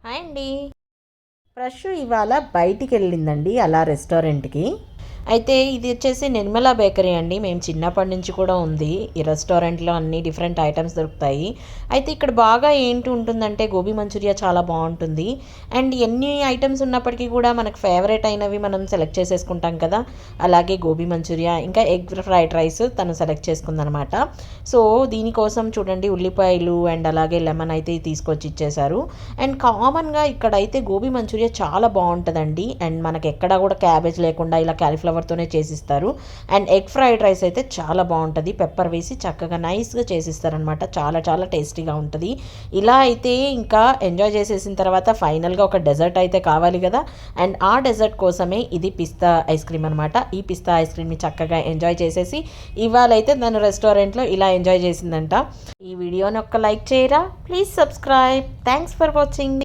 Hi అండి. ప్రషు ఇవాళ బయటికెళ్ళిందండి అలా రెస్టారెంట్‌కి. అయితే ఇది వచ్చేసి నిర్మలా బేకరీ అండి. మేము చిన్నప్పటి నుంచి కూడా ఉంది. ఈ రెస్టారెంట్‌లో అన్ని డిఫరెంట్ ఐటెమ్స్ దొరుకుతాయి. అయితే ఇక్కడ బాగా ఏంటి ఉంటుందంటే గోబీ మంచూరియా చాలా బావుంటుంది. అండ్ ఎన్ని ఐటెమ్స్ ఉన్నప్పటికీ కూడా మనకు ఫేవరెట్ అయినవి మనం సెలెక్ట్ చేసేసుకుంటాం కదా! అలాగే గోబీ మంచూరియా, ఇంకా ఎగ్ ఫ్రైడ్ రైస్ తను సెలెక్ట్ చేసుకుందనమాట. సో, దీనికోసం చూడండి ఉల్లిపాయలు అండ్ అలాగే లెమన్ అయితే తీసుకొచ్చి ఇచ్చేశారు. అండ్ కామన్‌గా ఇక్కడైతే గోబీ మంచూరియా చాలా బావుంటదండి. అండ్ మనకెక్కడా కూడా క్యాబేజ్ లేకుండా ఇలా కాలీఫ్లవర్‌తోనే చేసిస్తారు. అండ్ ఎగ్ ఫ్రైడ్ రైస్ అయితే చాలా బావుంటది. పెప్పర్ వేసి చక్కగా నైస్‌గా చేసిస్తారనమాట. చాలా చాలా టేస్టీగా ఉంటది. ఇలా అయితే ఇంకా ఎంజాయ్ చేసేసిన తర్వాత ఫైనల్‌గా ఒక డెజర్ట్ అయితే కావాలి కదా! అండ్ ఆ డెజర్ట్ కోసమే ఇది పిస్తా ఐస్ క్రీమ్ అనమాట. ఈ పిస్తా ఐస్ క్రీమ్‌ని చక్కగా ఎంజాయ్ చేసేసి ఇవాళైతే తను రెస్టారెంట్‌లో ఇలా ఎంజాయ్ చేసిందంట. ఈ వీడియోని ఒక్క లైక్ చేయరా? Please subscribe. Thanks for watching.